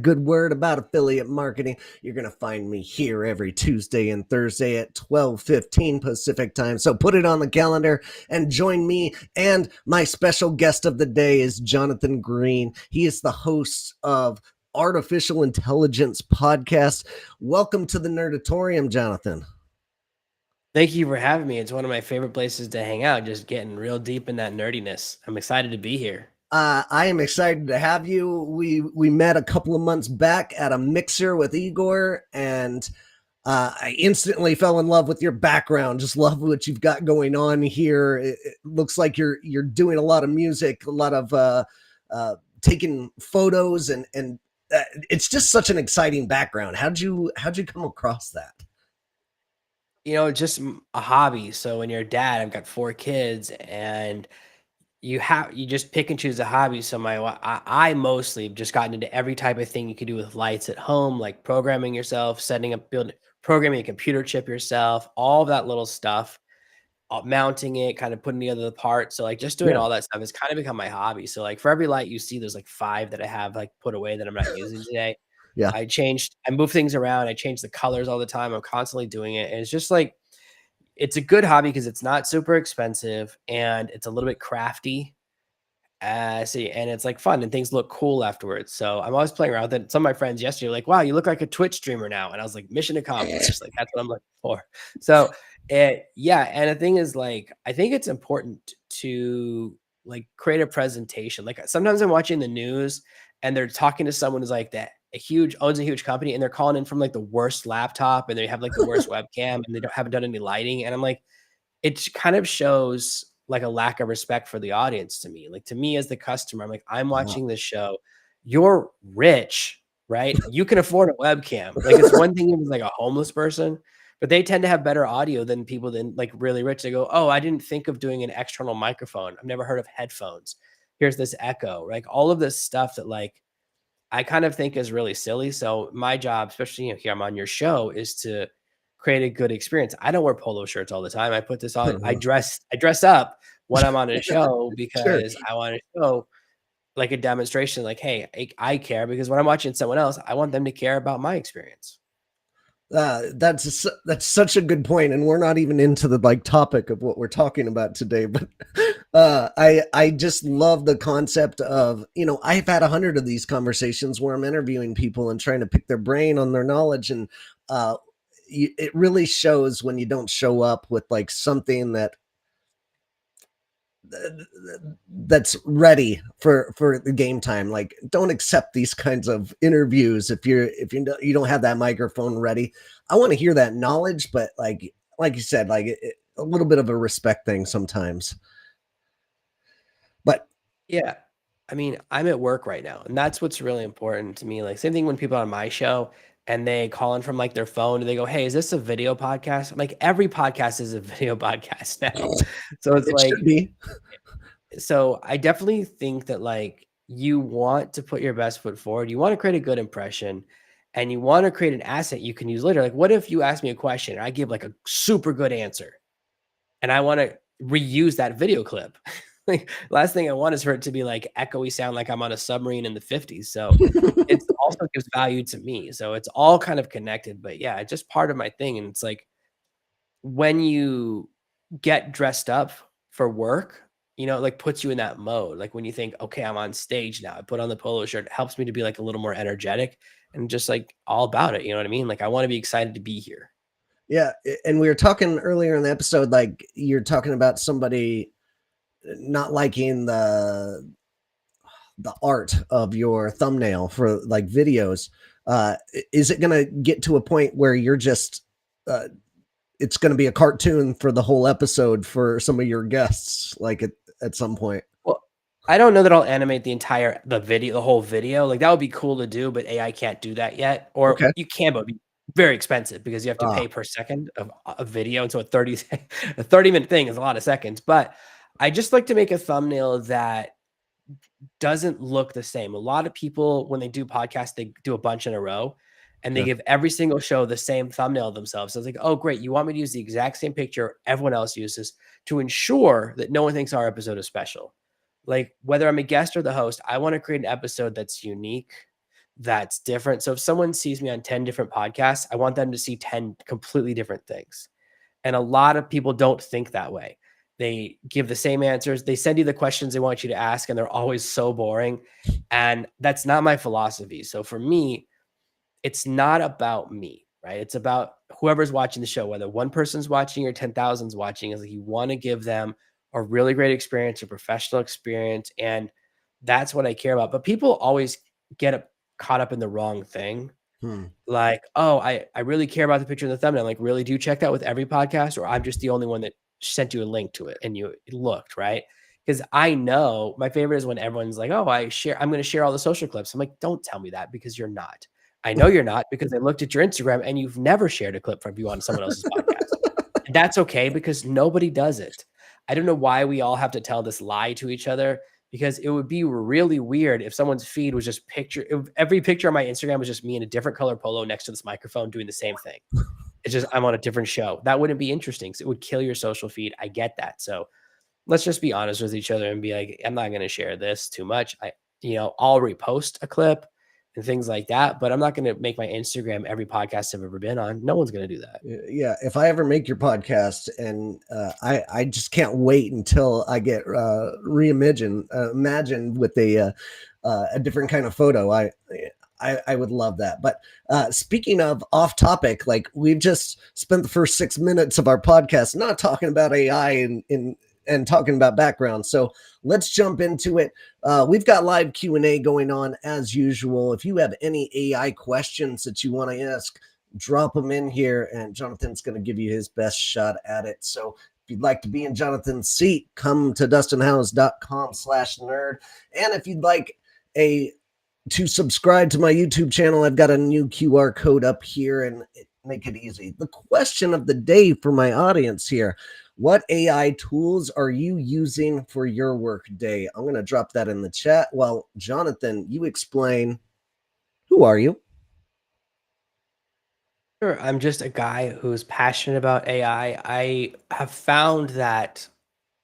Good word about affiliate marketing. You're going to find me here every Tuesday and Thursday at 12:15 Pacific time. So put it on the calendar and join me. And my special guest of the day is Jonathan Green. He is the host of Artificial Intelligence Podcast. Welcome to the Nerdatorium, Jonathan. Thank you for having me. It's one of my favorite places to hang out, just getting real deep in that nerdiness. I'm excited to be here. I am excited to have you. We met a couple of months back at a mixer with Igor, and I instantly fell in love with your background. Just love what you've got going on here. It looks like you're doing a lot of music, a lot of taking photos, and it's just such an exciting background. How'd you come across that? Just a hobby. So when you're a dad, I've got 4 kids, and you just pick and choose a hobby. So I mostly have just gotten into every type of thing you could do with lights at home, like programming yourself, setting up, building, programming a computer chip yourself, all that little stuff. Mounting it, kind of putting together the parts. So like just doing Yeah, all that stuff has kind of become my hobby. So like for every light you see, there's like 5 that I have like put away that I'm not using today. yeah. I move things around. I change the colors all the time. I'm constantly doing it. And it's just like, it's a good hobby because it's not super expensive and it's a little bit crafty. And it's like fun and things look cool afterwards. So I'm always playing around with it. Some of my friends yesterday were like, wow, you look like a Twitch streamer now. And I was like, mission accomplished. Like that's what I'm looking for. So yeah. And the thing is like, I think it's important to like create a presentation. Like sometimes I'm watching the news and they're talking to someone who's like that owns a huge company and they're calling in from like the worst laptop and they have like the worst webcam and haven't done any lighting. And I'm like, it kind of shows like a lack of respect for the audience to me. Like to me as the customer, I'm like, I'm Wow. watching this show. You're rich, right? You can afford a webcam. Like it's one thing if it's like a homeless person, but they tend to have better audio than people than like really rich. They go, oh, I didn't think of doing an external microphone. I've never heard of headphones. Here's this echo, like all of this stuff that like I kind of think is really silly. So my job, especially here I'm on your show, is to create a good experience. I don't wear polo shirts all the time. I put this on. I dress up when I'm on a show Sure. because I want to show like a demonstration. Like, hey, I care because when I'm watching someone else, I want them to care about my experience. That's such a good point, and we're not even into the like topic of what we're talking about today. But I just love the concept of I've had 100 of these conversations where I'm interviewing people and trying to pick their brain on their knowledge, and uh, it really shows when you don't show up with like something that's ready for the game time. Like don't accept these kinds of interviews if you don't have that microphone ready. I want to hear that knowledge, but like you said, like a little bit of a respect thing sometimes. But Yeah. I mean, I'm at work right now, and that's what's really important to me. Like, same thing when people on my show and they call in from like their phone and they go, hey, is this a video podcast? I'm like, every podcast is a video podcast now. So it's it should like, be. so I definitely think that like you want to put your best foot forward. You want to create a good impression and you want to create an asset you can use later. Like, what if you ask me a question and I give like a super good answer and I want to reuse that video clip? Like, last thing I want is for it to be like echoey sound like I'm on a submarine in the 50s. So it also gives value to me. So it's all kind of connected. But yeah, it's just part of my thing. And it's like when you get dressed up for work, it like puts you in that mode. Like when you think, okay, I'm on stage now, I put on the polo shirt, it helps me to be like a little more energetic and just like all about it. You know what I mean? Like I want to be excited to be here. Yeah, and we were talking earlier in the episode, like you're talking about somebody not liking the art of your thumbnail for like videos. Is it going to get to a point where you're just uh, it's going to be a cartoon for the whole episode for some of your guests, like at some point? Well, I don't know that I'll animate the whole video. Like that would be cool to do, but AI can't do that yet. Or Okay. you can, but it'd be very expensive because you have to Ah, pay per second of a video. And so a 30-minute thing is a lot of seconds. But I just like to make a thumbnail that doesn't look the same. A lot of people, when they do podcasts, they do a bunch in a row and they yeah. give every single show the same thumbnail themselves. So it's like, oh, great. You want me to use the exact same picture everyone else uses to ensure that no one thinks our episode is special. Like whether I'm a guest or the host, I want to create an episode that's unique, that's different. So if someone sees me on 10 different podcasts, I want them to see 10 completely different things. And a lot of people don't think that way. They give the same answers. They send you the questions they want you to ask, and they're always so boring. And that's not my philosophy. So for me, it's not about me, right? It's about whoever's watching the show, whether one person's watching or 10,000's watching, is like you want to give them a really great experience, a professional experience. And that's what I care about. But people always caught up in the wrong thing. Hmm. Like, oh, I really care about the picture in the thumbnail. Like, really, do you check that with every podcast, or I'm just the only one that sent you a link to it and you looked, right? Because I know my favorite is when everyone's like, oh, I'm going to share all the social clips. I'm like, don't tell me that because you're not. I know you're not because I looked at your Instagram and you've never shared a clip from you on someone else's podcast. And that's okay because nobody does it. I don't know why we all have to tell this lie to each other, because it would be really weird if someone's feed was just if every picture on my Instagram was just me in a different color polo next to this microphone doing the same thing. It's just I'm on a different show. That wouldn't be interesting because it would kill your social feed. I get that. So let's just be honest with each other and be like, I'm not going to share this too much. I'll repost a clip and things like that, but I'm not going to make my Instagram every podcast I've ever been on. No one's going to do that. Yeah, if I ever make your podcast, and I just can't wait until I get imagined with a different kind of photo. I would love that. But speaking of off topic, like we've just spent the first 6 minutes of our podcast not talking about AI and talking about background. So let's jump into it. We've got live Q&A going on as usual. If you have any AI questions that you want to ask, drop them in here and Jonathan's going to give you his best shot at it. So if you'd like to be in Jonathan's seat, come to dustinhouse.com/nerd. And if you'd like to subscribe to my YouTube channel, I've got a new QR code up here and make it easy. The question of the day for my audience here: what AI tools are you using for your work day? I'm going to drop that in the chat. Well, Jonathan, you explain. Who are you? Sure. I'm just a guy who's passionate about AI. I have found that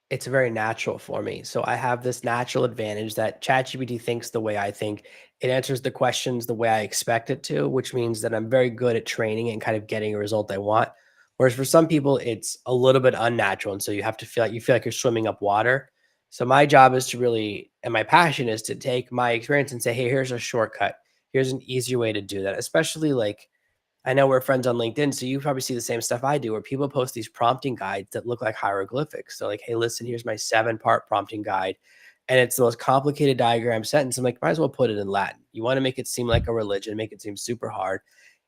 it's very natural for me. So I have this natural advantage that ChatGPT thinks the way I think. It answers the questions the way I expect it to, which means that I'm very good at training and kind of getting a result I want. Whereas for some people, it's a little bit unnatural. And so you have to feel like you're swimming up water. So my job is to really, and my passion is to take my experience and say, hey, here's a shortcut. Here's an easier way to do that. Especially like I know we're friends on LinkedIn, so you probably see the same stuff I do where people post these prompting guides that look like hieroglyphics. So like, hey, listen, here's my 7-part prompting guide. And it's the most complicated diagram sentence. I'm like, might as well put it in Latin. You want to make it seem like a religion, make it seem super hard.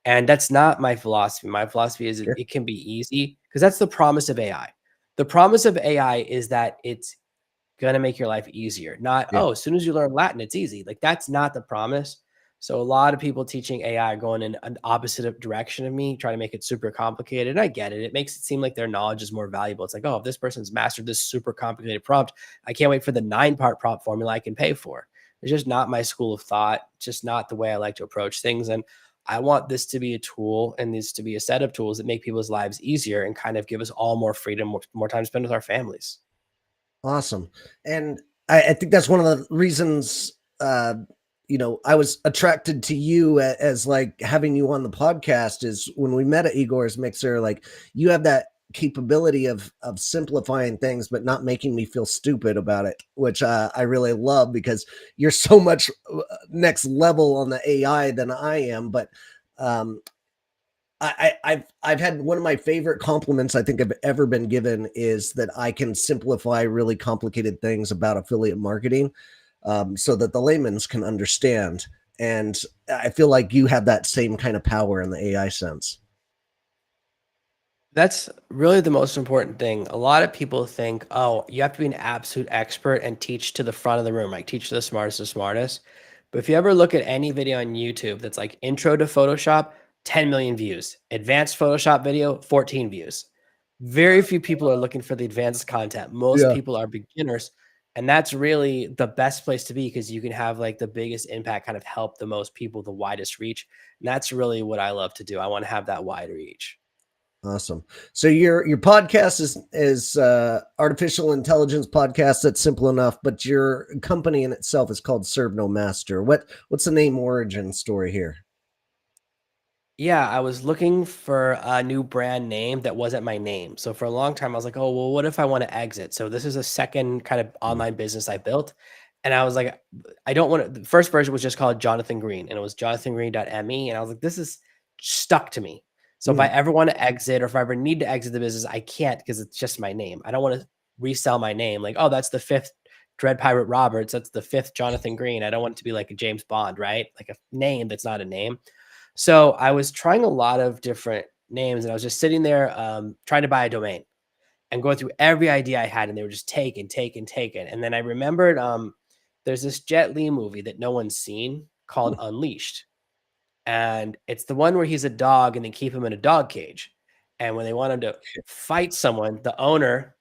And that's not my philosophy. My philosophy is it can be easy because that's the promise of AI. The promise of AI is that it's going to make your life easier. Not, oh, as soon as you learn Latin, it's easy. Like that's not the promise. So a lot of people teaching AI are going in an opposite direction of me, trying to make it super complicated. And I get it. It makes it seem like their knowledge is more valuable. It's like, oh, if this person's mastered this super complicated prompt, I can't wait for the 9-part prompt formula I can pay for. It's just not my school of thought, just not the way I like to approach things. And I want this to be a tool and this to be a set of tools that make people's lives easier and kind of give us all more freedom, more time spent with our families. Awesome. And I think that's one of the reasons, I was attracted to you as like having you on the podcast is when we met at Igor's Mixer, like you have that capability of simplifying things, but not making me feel stupid about it, which I really love because you're so much next level on the AI than I am. But I've had one of my favorite compliments I think I've ever been given is that I can simplify really complicated things about affiliate marketing, so that the layman's can understand. And I feel like you have that same kind of power in the AI sense. That's really the most important thing. A lot of people think, oh, you have to be an absolute expert and teach to the front of the room, like teach to the smartest. But if you ever look at any video on YouTube that's like intro to Photoshop, 10 million views, advanced Photoshop video, 14 views. Very few people are looking for the advanced content. Most Yeah. people are beginners. And that's really the best place to be because you can have like the biggest impact, kind of help the most people, the widest reach. And that's really what I love to do. I want to have that wide reach. Awesome. So your podcast is artificial intelligence podcast. That's simple enough, but your company in itself is called Serve No Master. What's the name origin story here? Yeah, I was looking for a new brand name that wasn't my name. So for a long time, I was like, oh, well, what if I want to exit? So this is a second kind of online business I built. And I was like, I don't want to. The first version was just called Jonathan Green, and it was jonathangreen.me. And I was like, this is stuck to me. So if I Mm, ever want to exit or if I ever need to exit the business, I can't because it's just my name. I don't want to resell my name. Like, oh, that's the fifth Dread Pirate Roberts. That's the fifth Jonathan Green. I don't want it to be like a James Bond, right? Like a name that's not a name. So I was trying a lot of different names and I was just sitting there trying to buy a domain and going through every idea I had and they were just taken, taken, taken. And then I remembered there's this Jet Li movie that no one's seen called mm. Unleashed. And it's the one where he's a dog and they keep him in a dog cage. And when they want him to fight someone, the owner,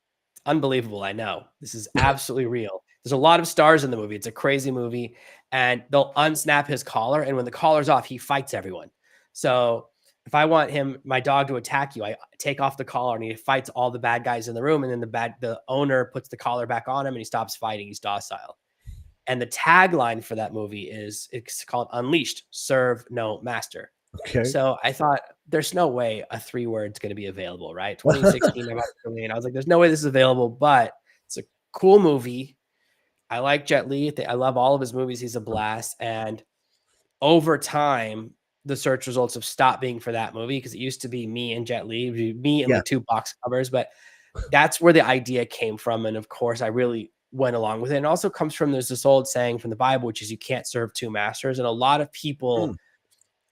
unbelievable, I know. This is absolutely real. There's a lot of stars in the movie. It's a crazy movie. And they'll unsnap his collar. And when the collar's off, he fights everyone. So if I want my dog to attack you, I take off the collar and he fights all the bad guys in the room. And then the owner puts the collar back on him and he stops fighting. He's docile. And the tagline for that movie is it's called Unleashed, Serve No Master. Okay. So I thought there's no way a 3 word's going to be available, right? 2016, I was like, there's no way this is available, but it's a cool movie. I like Jet Li. I love all of his movies. He's a blast. And over time, the search results have stopped being for that movie because it used to be me and Jet Li, me and Yeah. like 2 box covers. But that's where the idea came from. And of course, I really went along with it. And it also comes from there's this old saying from the Bible, which is you can't serve two masters. And a lot of people Mm,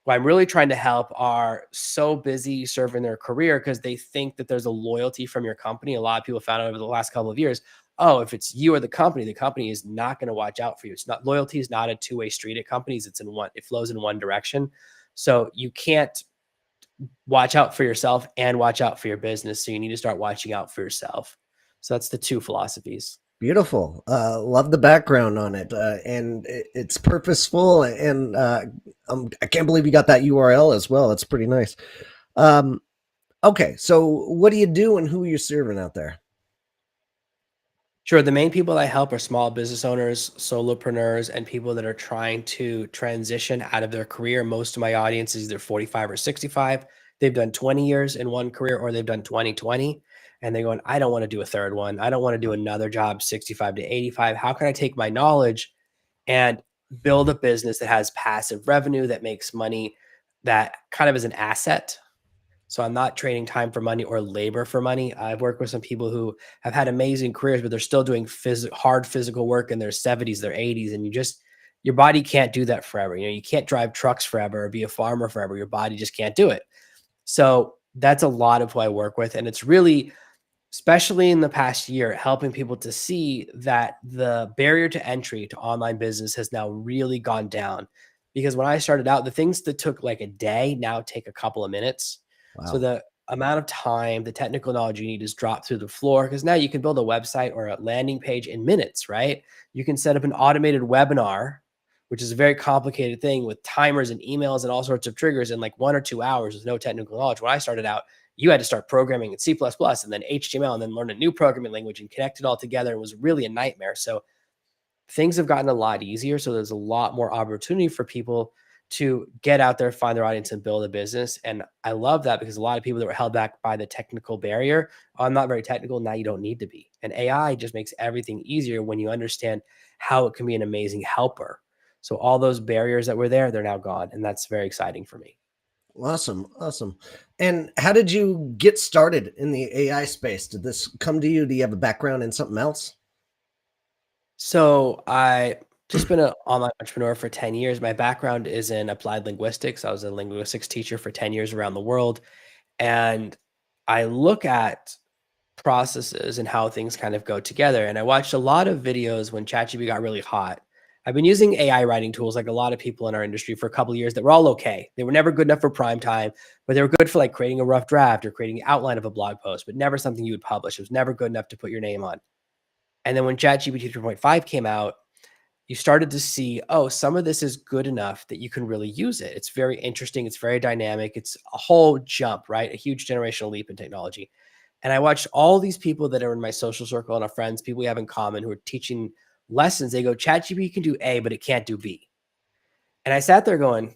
who I'm really trying to help are so busy serving their career because they think that there's a loyalty from your company. A lot of people found out over the last couple of years, oh, if it's you or the company is not going to watch out for you. It's not loyalty is not a two-way street at companies. It flows in one direction. So you can't watch out for yourself and watch out for your business. So you need to start watching out for yourself. So that's the two philosophies. beautiful. Love the background on it, and it's purposeful. And I can't believe you got that URL as well. It's pretty nice. Um, okay, so what do you do and who are you serving out there? Sure. The main people I help are small business owners, solopreneurs, and people that are trying to transition out of their career. Most of my audience is either 45 or 65. They've done 20 years in one career or they've done 2020. And they're going, I don't want to do a third one. I don't want to do another job 65 to 85. How can I take my knowledge and build a business that has passive revenue that makes money that kind of is an asset? So I'm not trading time for money or labor for money. I've worked with some people who have had amazing careers, but they're still doing hard physical work in their 70s, their 80s, and your body can't do that forever. You know, you can't drive trucks forever or be a farmer forever. Your body just can't do it. So that's a lot of who I work with, and it's really, especially in the past year, helping people to see that the barrier to entry to online business has now really gone down. Because when I started out, the things that took like a day now take a couple of minutes. So Wow. the amount of time, the technical knowledge you need is dropped through the floor because now you can build a website or a landing page in minutes, right? You can set up an automated webinar, which is a very complicated thing with timers and emails and all sorts of triggers in like 1 or 2 hours with no technical knowledge. When I started out, you had to start programming in C++ and then HTML and then learn a new programming language and connect it all together. It was really a nightmare. So things have gotten a lot easier. So there's a lot more opportunity for people to get out there, find their audience, and build a business. And I love that because a lot of people that were held back by the technical barrier, "Oh, I'm not very technical. Now you don't need to be. And AI just makes everything easier when you understand how it can be an amazing helper. So all those barriers that were there, they're now gone. And that's very exciting for me. Awesome, awesome. And how did you get started in the AI space? Did this come to you? Do you have a background in something else? So I just been an online entrepreneur for 10 years. My background is in applied linguistics. I was a linguistics teacher for 10 years around the world. And I look at processes and how things kind of go together. And I watched a lot of videos when ChatGPT got really hot. I've been using AI writing tools like a lot of people in our industry for a couple of years that were all okay. They were never good enough for prime time, but they were good for like creating a rough draft or creating the outline of a blog post, but never something you would publish. It was never good enough to put your name on. And then when ChatGPT 3.5 came out, you started to see, oh, some of this is good enough that you can really use it. It's very interesting. It's very dynamic. It's a whole jump, right? A huge generational leap in technology. And I watched all these people that are in my social circle and our friends, people we have in common who are teaching lessons. They go, ChatGPT can do A, but it can't do B. And I sat there going,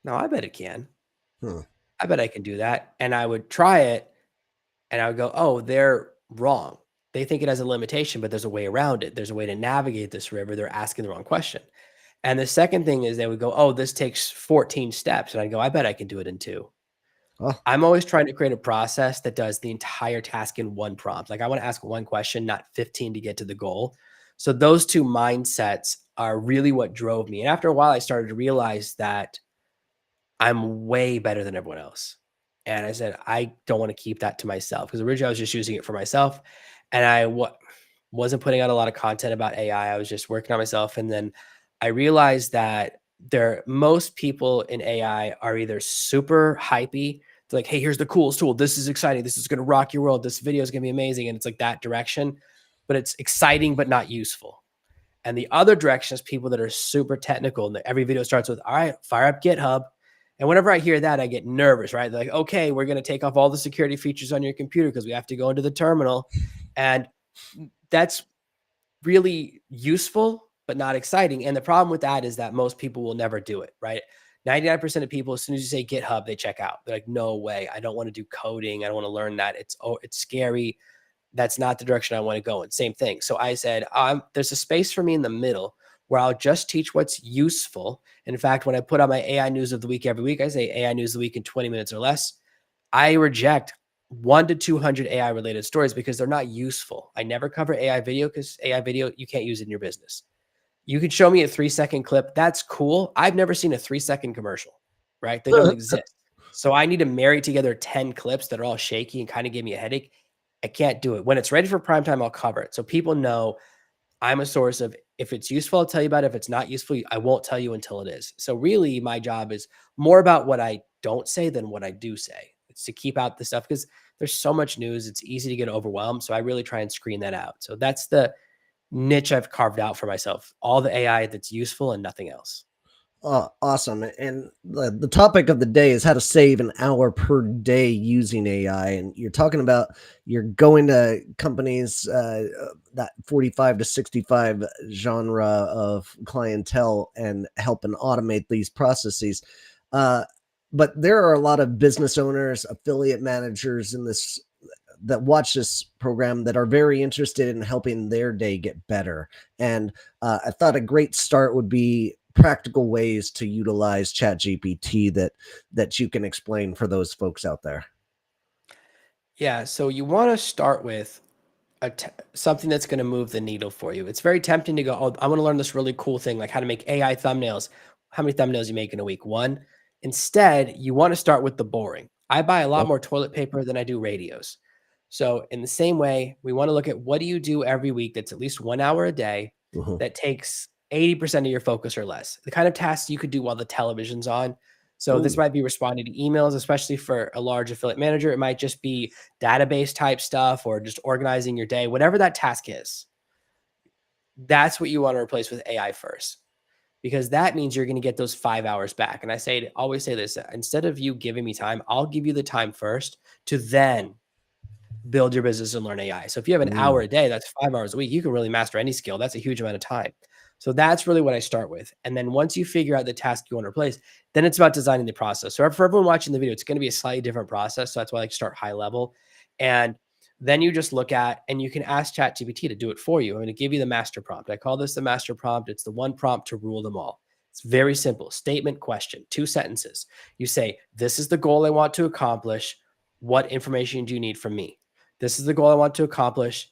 no, I bet it can. Hmm. I bet I can do that. And I would try it and I would go, oh, they're wrong. They think it has a limitation, but there's a way around it. There's a way to navigate this river. They're asking the wrong question. And the second thing is they would go, oh, this takes 14 steps. And I'd go, I bet I can do it in 2. Oh, I'm always trying to create a process that does the entire task in one prompt. Like I want to ask one question, not 15 to get to the goal. So those two mindsets are really what drove me. And after a while, I started to realize that I'm way better than everyone else. And I said, I don't want to keep that to myself because originally I was just using it for myself. And wasn't putting out a lot of content about AI. I was just working on myself. And then I realized that most people in AI are either super hypey. They're like, hey, here's the coolest tool. This is exciting. This is going to rock your world. This video is going to be amazing. And it's like that direction, but it's exciting, but not useful. And the other direction is people that are super technical. And every video starts with, all right, fire up GitHub. And whenever I hear that, I get nervous, right? They're like, okay, we're going to take off all the security features on your computer because we have to go into the terminal. And that's really useful, but not exciting. And the problem with that is that most people will never do it, right? 99% of people, as soon as you say GitHub, they check out. They're like, no way. I don't want to do coding. I don't want to learn that. It's scary. That's not the direction I want to go in. Same thing. So I said, there's a space for me in the middle where I'll just teach what's useful. And in fact, when I put out my AI news of the week every week, I say AI news of the week in 20 minutes or less. I reject 1 to 200 AI related stories because they're not useful. I never cover AI video because AI video, you can't use it in your business. You could show me a 3-second clip. That's cool. I've never seen a 3-second commercial, right? They don't exist. So I need to marry together 10 clips that are all shaky and kind of give me a headache. I can't do it. When it's ready for prime time, I'll cover it. So people know I'm a source of, if it's useful, I'll tell you about it. If it's not useful, I won't tell you until it is. So really my job is more about what I don't say than what I do say. It's to keep out the stuff because there's so much news. It's easy to get overwhelmed. So I really try and screen that out. So that's the niche I've carved out for myself. All the AI that's useful and nothing else. awesome. And the topic of the day is how to save an hour per day using AI. And you're talking about you're going to companies, that 45 to 65 genre of clientele and helping automate these processes. But there are a lot of business owners, affiliate managers in this that watch this program that are very interested in helping their day get better. And I thought a great start would be practical ways to utilize ChatGPT that you can explain for those folks out there. Yeah. So you want to start with something that's going to move the needle for you. It's very tempting to go, oh, I want to learn this really cool thing, like how to make AI thumbnails. How many thumbnails you make in a week? One. Instead, you want to start with the boring. I buy a lot Yep. more toilet paper than I do radios. So in the same way, we want to look at what do you do every week that's at least 1 hour a day Mhm. that takes 80% of your focus or less. The kind of tasks you could do while the television's on. So this Ooh. might be responding to emails, especially for a large affiliate manager. It might just be database type stuff or just organizing your day, whatever that task is. That's what you want to replace with AI first, because that means you're going to get those 5 hours back. And always say this, instead of you giving me time, I'll give you the time first to then build your business and learn AI. So if you have an hour Mm. a day, that's 5 hours a week. You can really master any skill. That's a huge amount of time. So that's really what I start with. And then once you figure out the task you want to replace, then it's about designing the process. So for everyone watching the video, it's going to be a slightly different process. So that's why I like start high level. And then you just look at, and you can ask ChatGPT to do it for you. I'm going to give you the master prompt. I call this the master prompt. It's the one prompt to rule them all. It's very simple. Statement, question, 2 sentences. You say, this is the goal I want to accomplish. What information do you need from me? This is the goal I want to accomplish.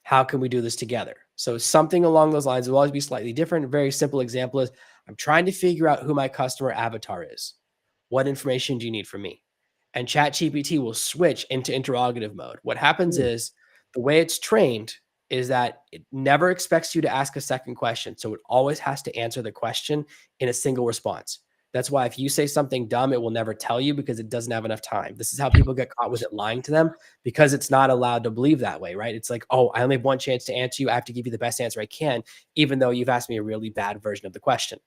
How can we do this together? So something along those lines will always be slightly different. A very simple example is I'm trying to figure out who my customer avatar is. What information do you need from me? And ChatGPT will switch into interrogative mode. What happens Mm. is the way it's trained is that it never expects you to ask a second question. So it always has to answer the question in a single response. That's why if you say something dumb, it will never tell you because it doesn't have enough time. This is how people get caught with it lying to them because it's not allowed to believe that way, right? It's like, oh, I only have one chance to answer you. I have to give you the best answer I can, even though you've asked me a really bad version of the question.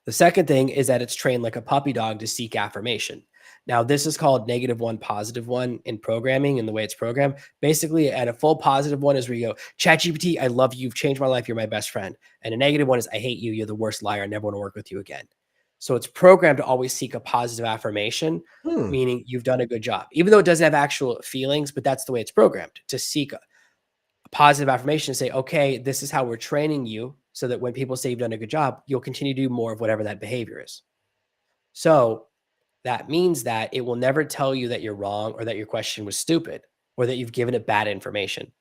The second thing is that it's trained like a puppy dog to seek affirmation. Now, this is called -1, +1 in programming and the way it's programmed. Basically, at a full positive one is where you go, ChatGPT, I love you. You've changed my life. You're my best friend. And a negative one is, I hate you. You're the worst liar. I never want to work with you again. So it's programmed to always seek a positive affirmation, Hmm. meaning you've done a good job, even though it doesn't have actual feelings, but that's the way it's programmed to seek a positive affirmation and say, okay, this is how we're training you so that when people say you've done a good job, you'll continue to do more of whatever that behavior is. So that means that it will never tell you that you're wrong or that your question was stupid or that you've given it bad information.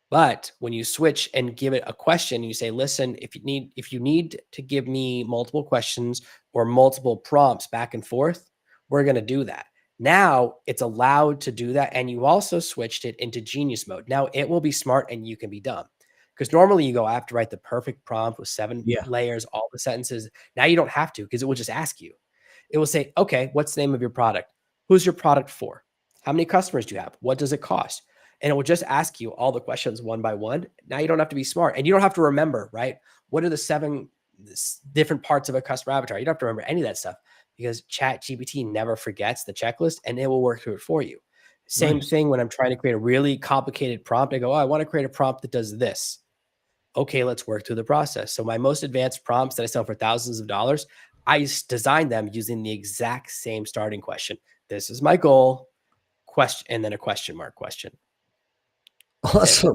But when you switch and give it a question, you say, listen, if you need to give me multiple questions or multiple prompts back and forth, we're going to do that. Now it's allowed to do that. And you also switched it into genius mode. Now it will be smart and you can be dumb. Because normally you go, I have to write the perfect prompt with 7 Yeah. layers, all the sentences. Now you don't have to because it will just ask you. It will say, okay, what's the name of your product? Who's your product for? How many customers do you have? What does it cost? And it will just ask you all the questions one by one. Now you don't have to be smart and you don't have to remember, right? What are the 7 different parts of a customer avatar? You don't have to remember any of that stuff because ChatGPT never forgets the checklist and it will work through it for you. Same Nice. thing when I'm trying to create a really complicated prompt. I go, oh, I want to create a prompt that does this. Okay, let's work through the process. So my most advanced prompts that I sell for thousands of dollars, I designed them using the exact same starting question. This is my goal, question, and then a question mark question. That's it.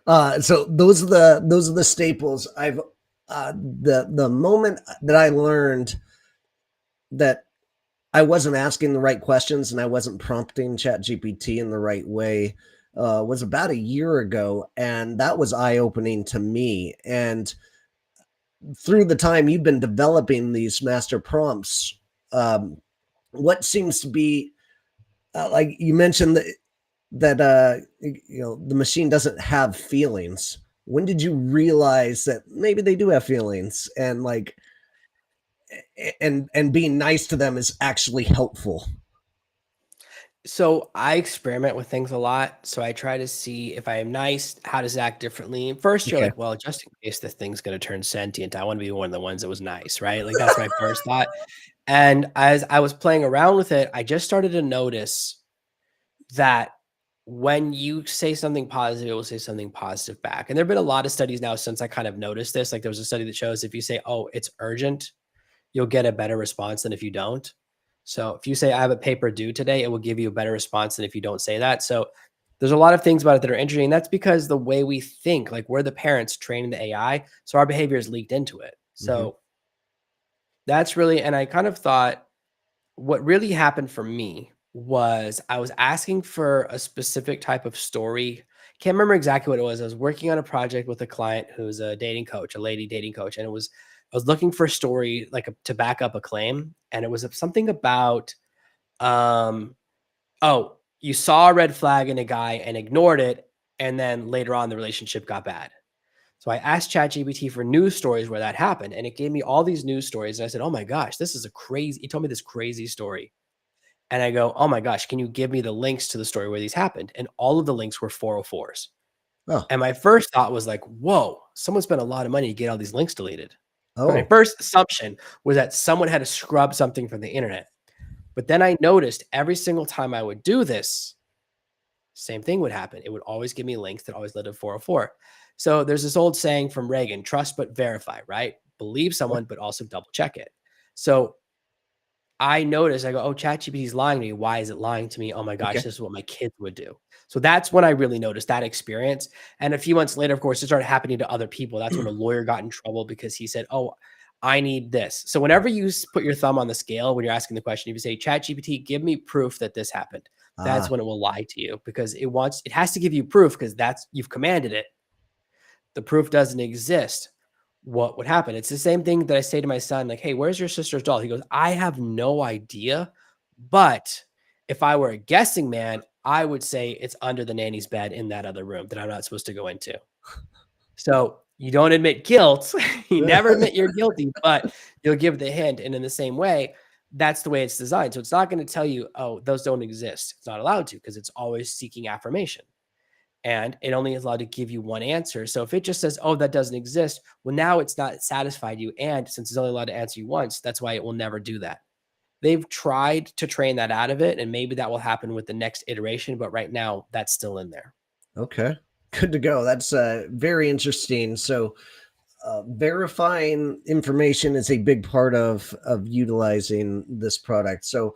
Awesome. So those are the staples. I've the moment that I learned that I wasn't asking the right questions and I wasn't prompting ChatGPT in the right way was about a year ago, and that was eye opening to me. And through the time you've been developing these master prompts, um, what seems to be like you mentioned that the machine doesn't have feelings. When did you realize that maybe they do have feelings and like and being nice to them is actually helpful? So I experiment with things a lot. So I try to see if I am nice, how does it act differently? And first, you're Okay. like, well, just in case the thing's going to turn sentient, I want to be one of the ones that was nice, right? Like that's my first thought. And as I was playing around with it, I just started to notice that when you say something positive, it will say something positive back. And there have been a lot of studies now since I kind of noticed this. Like there was a study that shows if you say, oh, it's urgent, you'll get a better response than if you don't. So if you say, I have a paper due today, it will give you a better response than if you don't say that. So there's a lot of things about it that are interesting. That's because the way we think, like we're the parents training the AI, so our behavior is leaked into it. Mhm. So that's really, and I kind of thought what really happened for me was I was asking for a specific type of story. Can't remember exactly what it was. I was working on a project with a client who's a dating coach, a lady dating coach, and it was I was looking for a story like to back up a claim, and it was something about um oh, you saw a red flag in a guy and ignored it, and then later on the relationship got bad. So I asked ChatGPT for news stories where that happened, and it gave me all these news stories. And I said, "Oh my gosh, this is a crazy." He told me this crazy story, and I go, "Oh my gosh, can you give me the links to the story where these happened?" And all of the links were 404s. Oh. And my first thought was like, "Whoa, someone spent a lot of money to get all these links deleted." My Oh. first assumption was that someone had to scrub something from the internet. But then I noticed every single time I would do this, same thing would happen. It would always give me links that always led to 404. So there's this old saying from Reagan, trust but verify, right? Believe someone, but also double check it. So I noticed, I go, oh, ChatGPT is lying to me. Why is it lying to me? Oh my gosh, Okay. this is what my kids would do. So that's when I really noticed that experience. And a few months later, of course, it started happening to other people. That's when a lawyer got in trouble because he said, oh, I need this. So whenever you put your thumb on the scale, when you're asking the question, if you say, ChatGPT, give me proof that this happened, Ah. that's when it will lie to you because it has to give you proof because that's, you've commanded it. The proof doesn't exist. What would happen? It's the same thing that I say to my son, like, hey, where's your sister's doll? He goes, I have no idea. But if I were a guessing man, I would say it's under the nanny's bed in that other room that I'm not supposed to go into. So You don't admit guilt. You never admit you're guilty, but you'll give the hint. And in the same way, that's the way it's designed. So it's not going to tell you, oh, those don't exist. It's not allowed to because it's always seeking affirmation. And it only is allowed to give you one answer. So if it just says, oh, that doesn't exist, well, now it's not satisfied you. And since it's only allowed to answer you once, that's why it will never do that. They've tried to train that out of it, and maybe that will happen with the next iteration. But right now, that's still in there. Okay, good to go. That's very interesting. So verifying information is a big part of utilizing this product. So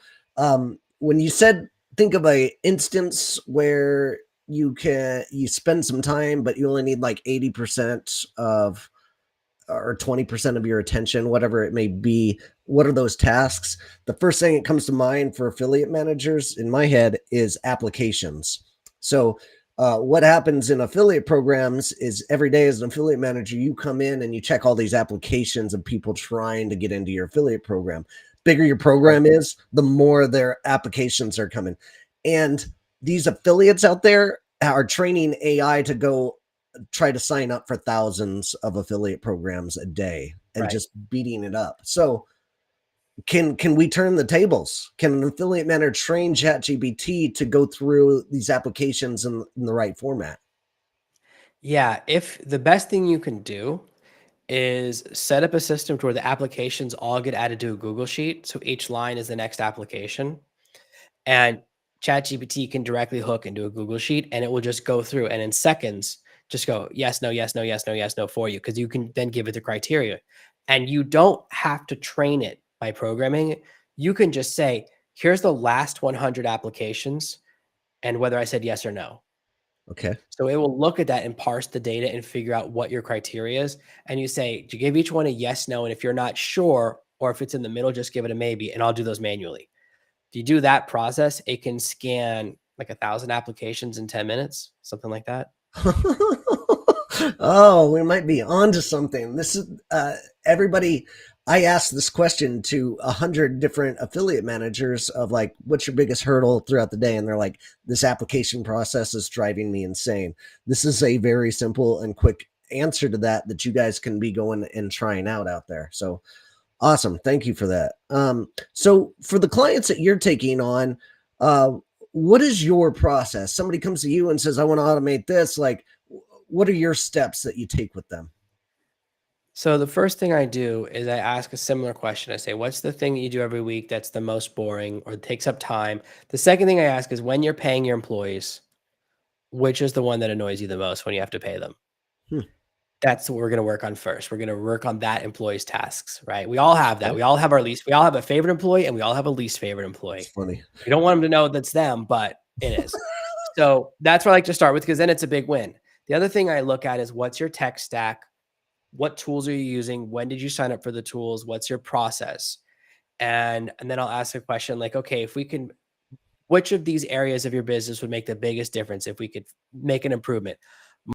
when you said think of a instance where you spend some time, but you only need like 80% of or 20% of your attention, whatever it may be. What are those tasks? The first thing that comes to mind for affiliate managers in my head is applications. So what happens in affiliate programs is every day as an affiliate manager, you come in and you check all these applications of people trying to get into your affiliate program. Bigger your program is, the more their applications are coming. And these affiliates out there are training AI to go try to sign up for thousands of affiliate programs a day and Right. just beating it up. So can we turn the tables? Can an affiliate manager train ChatGPT to go through these applications in the right format? Yeah. If the best thing you can do is set up a system to where the applications all get added to a Google Sheet. So each line is the next application. And ChatGPT can directly hook into a Google Sheet and it will just go through and in seconds just go yes, no, yes, no, yes, no, yes, no for you because you can then give it the criteria. And you don't have to train it by programming it. You can just say, here's the last 100 applications and whether I said yes or no. Okay. So it will look at that and parse the data and figure out what your criteria is. And you say, to give each one a yes, no. And if you're not sure, or if it's in the middle, just give it a maybe, and I'll do those manually. If you do that process, it can scan like 1,000 applications in 10 minutes, something like that. Oh, we might be onto something. This is everybody. I asked this question to 100 different affiliate managers of like, what's your biggest hurdle throughout the day? And they're like, this application process is driving me insane. This is a very simple and quick answer to that you guys can be going and trying out there. So awesome. Thank you for that. So for the clients that you're taking on, uh, what is your process? Somebody comes to you and says, I want to automate this. Like, what are your steps that you take with them? So the first thing I do is I ask a similar question. I say, what's the thing that you do every week that's the most boring or takes up time? The second thing I ask is when you're paying your employees, which is the one that annoys you the most when you have to pay them? Hmm. That's what we're going to work on first. We're going to work on that employee's tasks, right? We all have that. Okay. We all have we all have a favorite employee and we all have a least favorite It's employee. funny. We don't want them to know that's them, but it is. So that's what I like to start with because then it's a big win. The other thing I look at is what's your tech stack? What tools are you using? When did you sign up for the tools? What's your process? And then I'll ask a question like, okay, if we can, which of these areas of your business would make the biggest difference if we could make an improvement?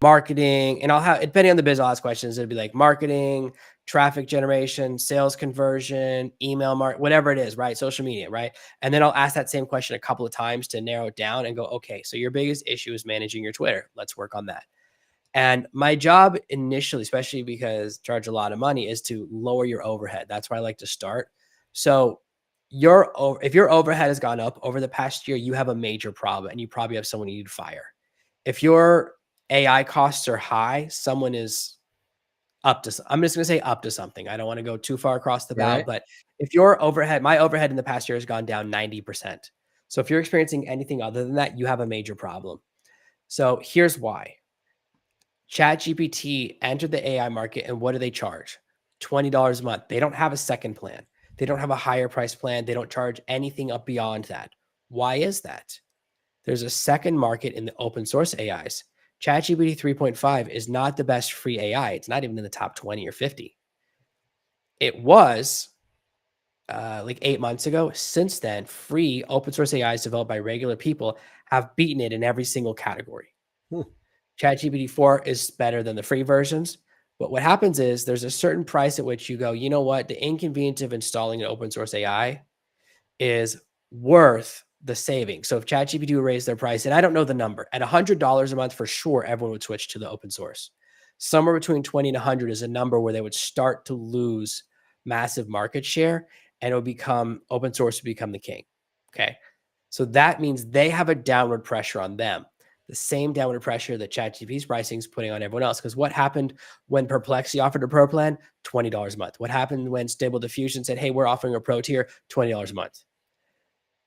Marketing, and I'll have, depending on the business, I'll ask questions. It'd be like marketing, traffic generation, sales conversion, email whatever it is, right? Social media, right? And then I'll ask that same question a couple of times to narrow it down and go, okay, so your biggest issue is managing your Twitter. Let's work on that. And my job initially, especially because I charge a lot of money, is to lower your overhead. That's where I like to start. So if your overhead has gone up over the past year, you have a major problem and you probably have someone you need to fire. If your AI costs are high, someone is I'm just going to say up to something. I don't want to go too far across the All bow, right. but if my overhead in the past year has gone down 90%. So if you're experiencing anything other than that, you have a major problem. So here's why. ChatGPT entered the AI market and what do they charge? $20 a month. They don't have a second plan. They don't have a higher price plan. They don't charge anything up beyond that. Why is that? There's a second market in the open source AIs. ChatGPT 3.5 is not the best free AI. It's not even in the top 20 or 50. It was like 8 months ago. Since then, free open source AIs developed by regular people have beaten it in every single category. Hmm. ChatGPT 4 is better than the free versions. But what happens is there's a certain price at which you go, you know what? The inconvenience of installing an open source AI is worth the savings. So if ChatGPT would raise their price, and I don't know the number, at $100 a month for sure, everyone would switch to the open source. somewhere between 20 and 100 is a number where they would start to lose massive market share, and it would become open source to become the king. Okay. So that means they have a downward pressure on them, the same downward pressure that ChatGPT's pricing is putting on everyone else. Because what happened when Perplexity offered a pro plan? $20 a month. What happened when Stable Diffusion said, hey, we're offering a pro tier, $20 a month?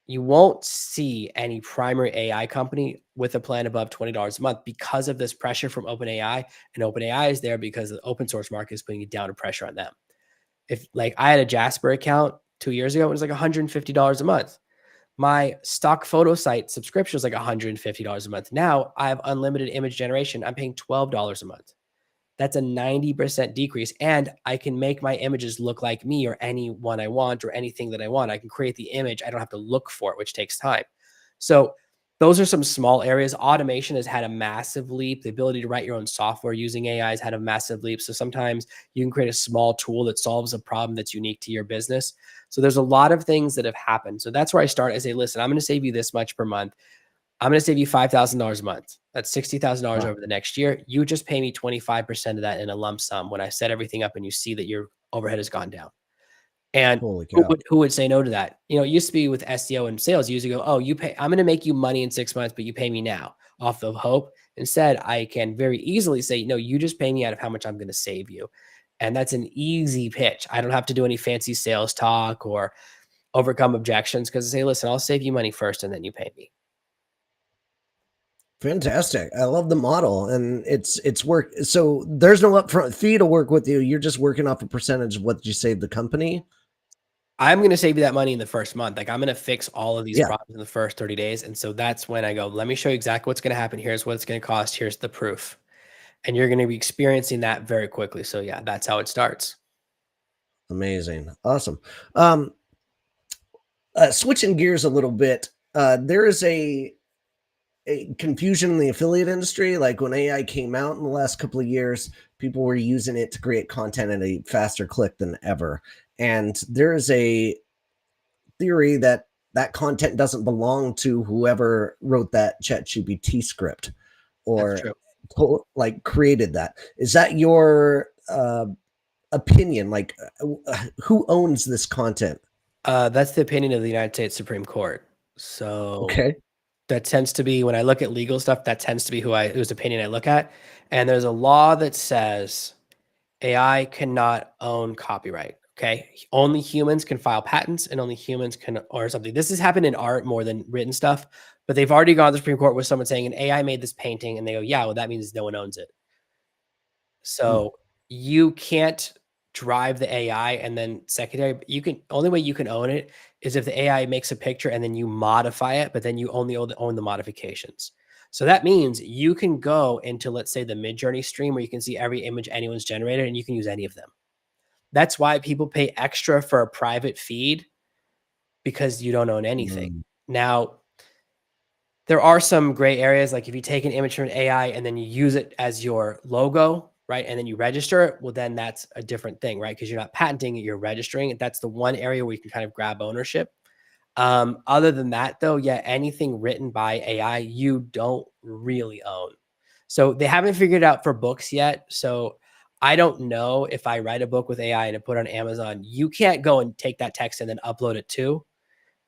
You won't see any primary AI company with a plan above $20 a month because of this pressure from OpenAI. And OpenAI is there because the open source market is putting downward pressure on them. If like I had a Jasper account 2 years ago, it was like $150 a month. My stock photo site subscription was like $150 a month. Now I have unlimited image generation. I'm paying $12 a month. That's a 90% decrease. And I can make my images look like me or anyone I want or anything that I want. I can create the image. I don't have to look for it, which takes time. So those are some small areas. Automation has had a massive leap. The ability to write your own software using AI has had a massive leap. So sometimes you can create a small tool that solves a problem that's unique to your business. So there's a lot of things that have happened. So that's where I start. I say, listen, I'm going to save you this much per month. I'm going to save you $5,000 a month. That's $60,000 over the next year. You just pay me 25% of that in a lump sum when I set everything up and you see that your overhead has gone down. And who would say no to that? You know, it used to be with SEO and sales. You used to go, oh, you pay, I'm going to make you money in 6 months, but you pay me now off of hope. Instead, I can very easily say, no, you just pay me out of how much I'm going to save you. And that's an easy pitch. I don't have to do any fancy sales talk or overcome objections because I say, listen, I'll save you money first and then you pay me. Fantastic. I love the model, and it's work. So there's no upfront fee to work with you. You're just working off a percentage of what you save the company. I'm going to save you that money in the first month. Like I'm going to fix all of these problems in the first 30 days. And so that's when I go, let me show you exactly what's going to happen. Here's what it's going to cost. Here's the proof. And you're going to be experiencing that very quickly. So yeah, that's how it starts. Amazing. Awesome. Switching gears a little bit, there is a confusion in the affiliate industry. Like when AI came out in the last couple of years, people were using it to create content at a faster click than ever. And there is a theory that that content doesn't belong to whoever wrote that ChatGPT script or like created that. Is that your opinion? Like who owns this content? That's the opinion of the United States Supreme Court. So okay. That tends to be when I look at legal stuff, that tends to be whose opinion I look at. And there's a law that says AI cannot own copyright. Okay. Only humans can file patents and only humans can, or something. This has happened in art more than written stuff, but they've already gone to the Supreme Court with someone saying an AI made this painting and they go, yeah, well, that means no one owns it. So you can't drive the AI and then secondary, you can, only way you can own it is if the AI makes a picture and then you modify it, but then you only own the modifications. So that means you can go into, let's say, the Midjourney stream where you can see every image anyone's generated and you can use any of them. That's why people pay extra for a private feed because you don't own anything. Now, there are some gray areas. Like if you take an image from an AI and then you use it as your logo, right? And then you register it, well, then that's a different thing, right? Because you're not patenting it, you're registering it. That's the one area where you can kind of grab ownership. Other than that, though, yeah, anything written by AI, you don't really own. So they haven't figured it out for books yet. So I don't know if I write a book with AI and I put it on Amazon, you can't go and take that text and then upload it too,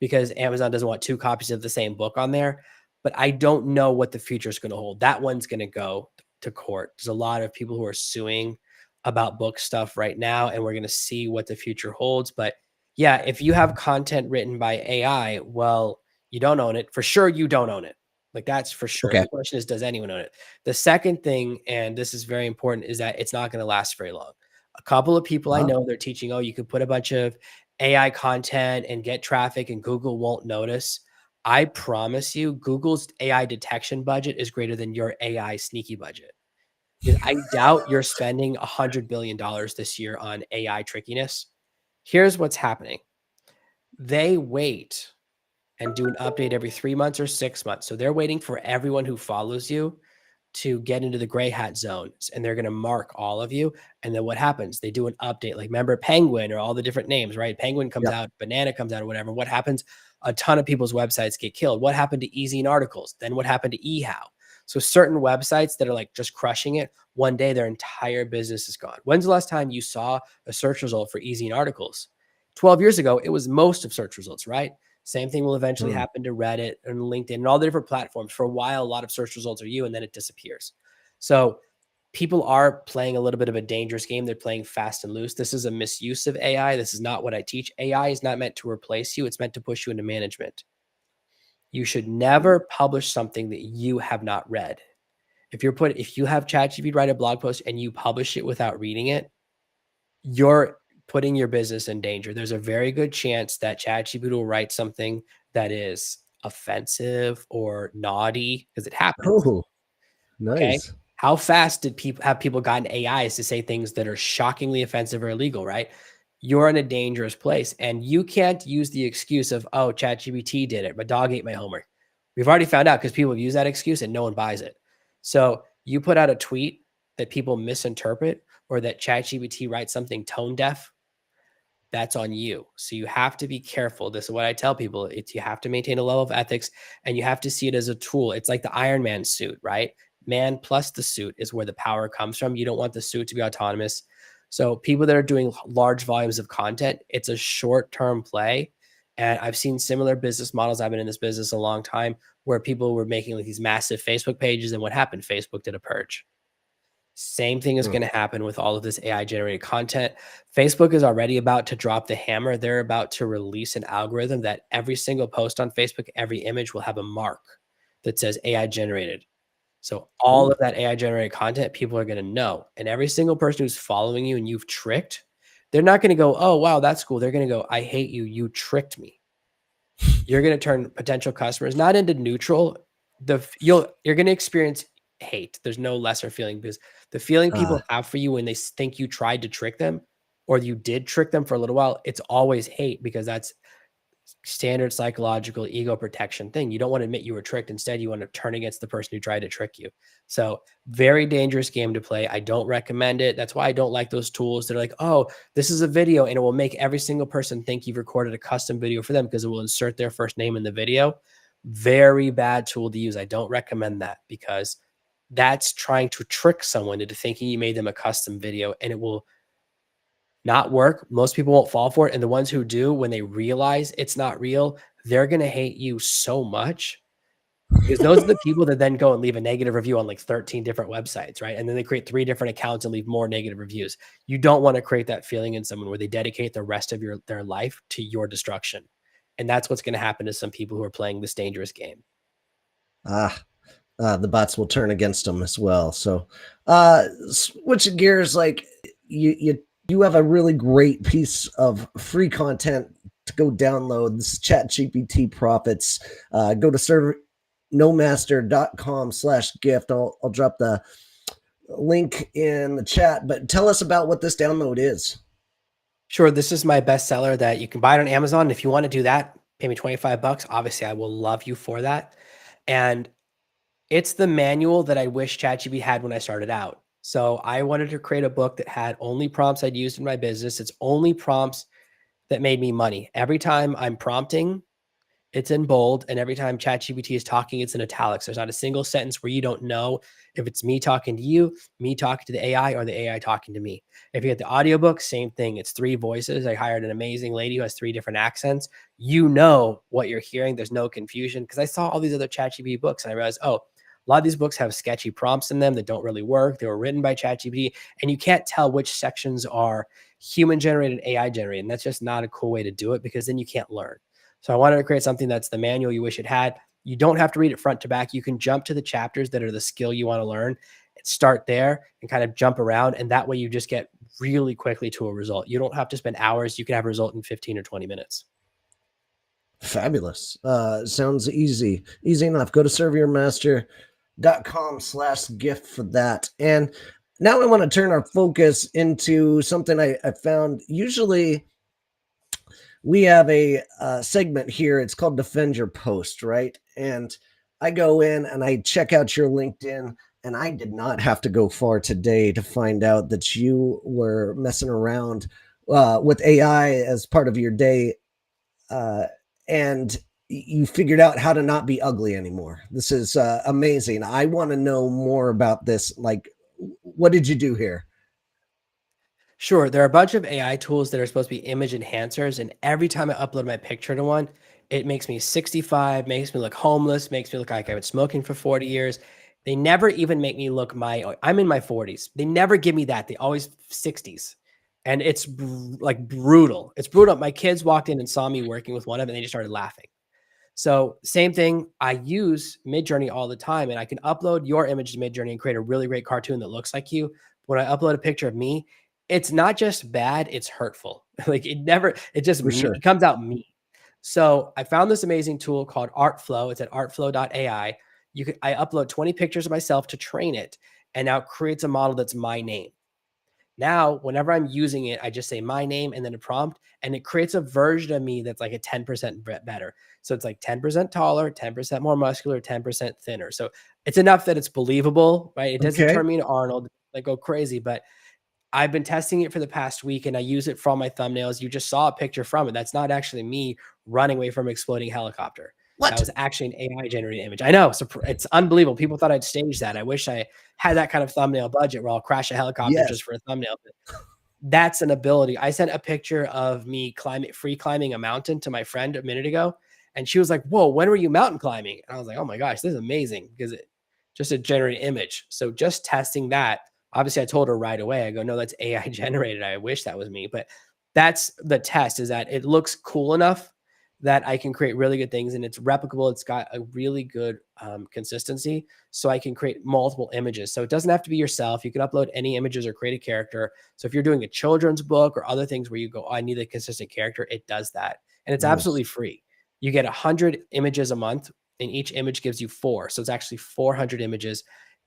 because Amazon doesn't want 2 copies of the same book on there. But I don't know what the future is going to hold. That one's going to go to court. There's a lot of people who are suing about book stuff right now, and we're going to see what the future holds. But yeah, if you have content written by AI, well, you don't own it. For sure, you don't own it. Like that's for sure. The question is, does anyone own it? The second thing, and this is very important, is that it's not going to last very long. A couple of people I know, they're teaching, oh, you can put a bunch of AI content and get traffic and Google won't notice. I promise you, Google's AI detection budget is greater than your AI sneaky budget. I doubt you're spending $100 billion this year on AI trickiness. Here's what's happening. They wait and do an update every 3 months or 6 months. So they're waiting for everyone who follows you to get into the gray hat zones, and they're going to mark all of you. And then what happens? They do an update. Like remember Penguin or all the different names, right? Penguin comes out, Banana comes out or whatever. What happens? A ton of people's websites get killed. What happened to Ezine articles? Then what happened to eHow? So certain websites that are like just crushing it, one day their entire business is gone. When's the last time you saw a search result for easy articles? 12 years ago, it was most of search results, right? Same thing will eventually Mm. happen to Reddit and LinkedIn and all the different platforms. For a while, a lot of search results are you, and then it disappears. So people are playing a little bit of a dangerous game. They're playing fast and loose. This is a misuse of AI. This is not what I teach. AI is not meant to replace you. It's meant to push you into management. You should never publish something that you have not read. If you have ChatGPT write a blog post and you publish it without reading it, you're putting your business in danger. There's a very good chance that ChatGPT will write something that is offensive or naughty because it happens. Oh, Okay. nice. How fast did people gotten AIs to say things that are shockingly offensive or illegal, right? You're in a dangerous place and you can't use the excuse of, oh, ChatGPT did it. My dog ate my homework. We've already found out because people have used that excuse and no one buys it. So you put out a tweet that people misinterpret or that ChatGPT writes something tone deaf, that's on you. So you have to be careful. This is what I tell people. You have to maintain a level of ethics and you have to see it as a tool. It's like the Iron Man suit, right? Man plus the suit is where the power comes from. You don't want the suit to be autonomous. So people that are doing large volumes of content, it's a short-term play. And I've seen similar business models. I've been in this business a long time where people were making like these massive Facebook pages. And what happened? Facebook did a purge. Same thing is Mm. going to happen with all of this AI generated content. Facebook is already about to drop the hammer. They're about to release an algorithm that every single post on Facebook, every image will have a mark that says AI generated. So all Ooh. of that AI generated content, people are going to know. And every single person who's following you and you've tricked, they're not going to go, oh, wow, that's cool. They're going to go, I hate you. You tricked me. You're going to turn potential customers not into neutral. You're going to experience hate. There's no lesser feeling because the feeling Uh, people have for you when they think you tried to trick them or you did trick them for a little while, it's always hate because that's standard psychological ego protection thing. You don't want to admit you were tricked. Instead, you want to turn against the person who tried to trick you. So very dangerous game to play. I don't recommend it. That's why I don't like those tools that are like, oh, this is a video and it will make every single person think you've recorded a custom video for them because it will insert their first name in the video. Very bad tool to use. I don't recommend that because that's trying to trick someone into thinking you made them a custom video and it will not work. Most people won't fall for it. And the ones who do, when they realize it's not real, they're going to hate you so much because those are the people that then go and leave a negative review on like 13 different websites, right? And then they create 3 different accounts and leave more negative reviews. You don't want to create that feeling in someone where they dedicate the rest of their life to your destruction. And that's what's going to happen to some people who are playing this dangerous game. ah, the bots will turn against them as well. So, switching gears, like you have a really great piece of free content to go download. This is Chat GPT Profits. Go to servernomaster.com/gift. I'll drop the link in the chat, but tell us about what this download is. Sure, this is my bestseller that you can buy it on Amazon. If you want to do that, pay me 25 bucks. Obviously, I will love you for that. And it's the manual that I wish ChatGPT had when I started out. So I wanted to create a book that had only prompts I'd used in my business. It's only prompts that made me money. Every time I'm prompting, it's in bold. And every time ChatGPT is talking, it's in italics. There's not a single sentence where you don't know if it's me talking to you, me talking to the AI, or the AI talking to me. If you get the audiobook, same thing. It's 3 voices. I hired an amazing lady who has 3 different accents. You know what you're hearing. There's no confusion because I saw all these other ChatGPT books and I realized, oh, a lot of these books have sketchy prompts in them that don't really work. They were written by ChatGPT, and you can't tell which sections are human generated, AI generated. And that's just not a cool way to do it because then you can't learn. So I wanted to create something that's the manual you wish it had. You don't have to read it front to back. You can jump to the chapters that are the skill you want to learn and start there and kind of jump around. And that way you just get really quickly to a result. You don't have to spend hours. You can have a result in 15 or 20 minutes. Fabulous. Sounds easy enough. Go to serveryourmaster.com/gift for that. And now I want to turn our focus into something I found. Usually we have a segment here. It's called Defend Your Post, right? And I go in and I check out your LinkedIn, and I did not have to go far today to find out that you were messing around with AI as part of your day. And you figured out how to not be ugly anymore. This is amazing. I want to know more about this. Like, what did you do here? Sure, there are a bunch of AI tools that are supposed to be image enhancers, and every time I upload my picture to one, it makes me 65, makes me look homeless, makes me look like I've been smoking for 40 years. They never even make me look I'm in my 40s. They never give me that. They always 60s. And it's like brutal. It's brutal. My kids walked in and saw me working with one of them and they just started laughing. So same thing, I use Midjourney all the time and I can upload your image to Midjourney and create a really great cartoon that looks like you. When I upload a picture of me, it's not just bad, it's hurtful. Like it just For sure. it comes out mean. So I found this amazing tool called Artflow. It's at artflow.ai. I upload 20 pictures of myself to train it, and now it creates a model that's my name. Now, whenever I'm using it, I just say my name and then a prompt, and it creates a version of me that's like a 10% better. So it's like 10% taller, 10% more muscular, 10% thinner. So it's enough that it's believable, right? It doesn't Okay. turn me into Arnold, like go crazy, but I've been testing it for the past week and I use it for all my thumbnails. You just saw a picture from it. That's not actually me running away from an exploding helicopter. That What? was actually an AI generated image. I know it's unbelievable. People thought I'd staged that. I wish I had that kind of thumbnail budget where I'll crash a helicopter Yes. just for a thumbnail. But that's an ability. I sent a picture of me free climbing a mountain to my friend a minute ago, and she was like, "Whoa, when were you mountain climbing?" And I was like, "Oh my gosh, this is amazing because it just a generated image." So just testing that. Obviously, I told her right away. I go, "No, that's AI generated. I wish that was me." But that's the test, is that it looks cool enough that I can create really good things and it's replicable. It's got a really good consistency. So I can create multiple images. So it doesn't have to be yourself. You can upload any images or create a character. So if you're doing a children's book or other things where you go, oh, I need a consistent character, it does that. And it's Nice. absolutely free. You get 100 images a month and each image gives you 4. So it's actually 400 images.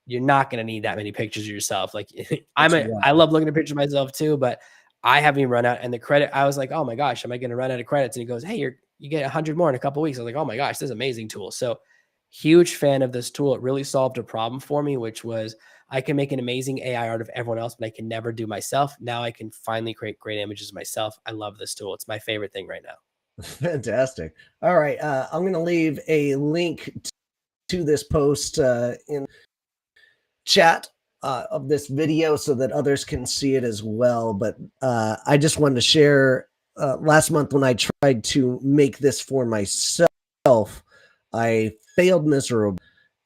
You're not going to need that many pictures of yourself. Like That's I wild. love looking at pictures of myself too, but I haven't even run out. And the credit, I was like, oh my gosh, am I going to run out of credits? And he goes, hey, you get 100 more in a couple weeks. I was like, oh my gosh, this is an amazing tool. So huge fan of this tool. It really solved a problem for me, which was I can make an amazing AI art of everyone else, but I can never do myself. Now I can finally create great images myself. I love this tool. It's my favorite thing right now. Fantastic. All right. I'm going to leave a link to this post in chat of this video so that others can see it as well. But I just wanted to share last month when I tried to make this for myself, I failed miserably.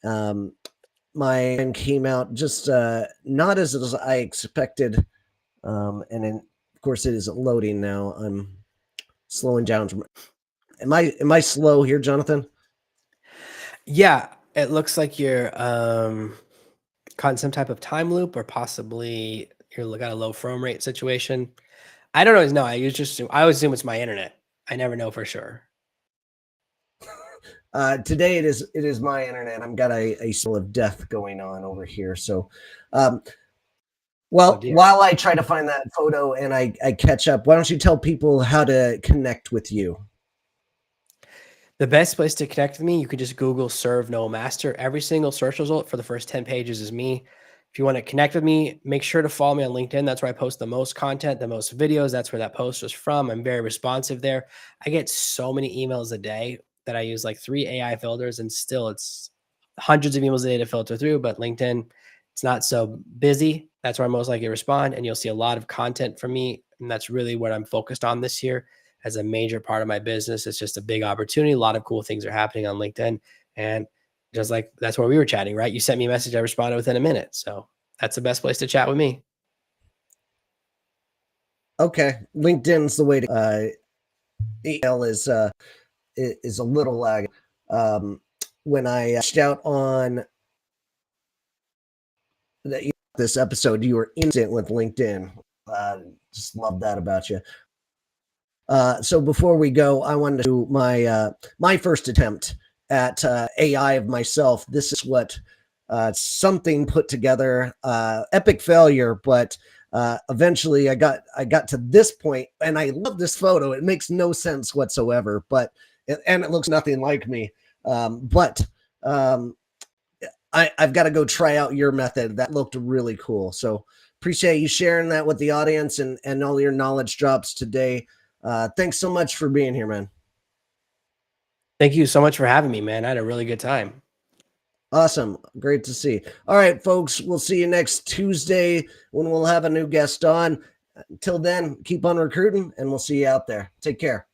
My came out just not as I expected. And then, of course, it is loading now. I'm slowing down. Am I slow here, Jonathan? Yeah, it looks like you're caught in some type of time loop or possibly you're got a low frame rate situation. I don't always know. I always assume it's my internet. I never know for sure. Today it is my internet. I've got a soul of death going on over here. So, um, Oh well, dear. while I try to find that photo and I catch up, why don't you tell people how to connect with you? The best place to connect with me, you could just Google Serve Noah Master. Every single search result for the first 10 pages is me. If you want to connect with me, make sure to follow me on LinkedIn. That's where I post the most content, the most videos. That's where that post was from. I'm very responsive there. I get so many emails a day that I use like 3 AI filters, and still it's hundreds of emails a day to filter through. But LinkedIn, it's not so busy. That's where I most likely respond. And you'll see a lot of content from me. And that's really what I'm focused on this year as a major part of my business. It's just a big opportunity. A lot of cool things are happening on LinkedIn. And just like that's where we were chatting, right? You sent me a message, I responded within a minute. So that's the best place to chat with me. Okay, LinkedIn's the way to. Email is a little lag. Um, when I reached out on this episode, you were instant with LinkedIn. Just love that about you. So before we go, I wanted to do my first attempt at AI of myself. This is what something put together. Epic failure, but eventually I got to this point, and I love this photo. It makes no sense whatsoever, but and it looks nothing like me. But I've got to go try out your method. That looked really cool. So appreciate you sharing that with the audience and all your knowledge drops today. Thanks so much for being here, man. Thank you so much for having me, man. I had a really good time. Awesome. Great to see. All right, folks, we'll see you next Tuesday when we'll have a new guest on. Until then, keep on recruiting and we'll see you out there. Take care.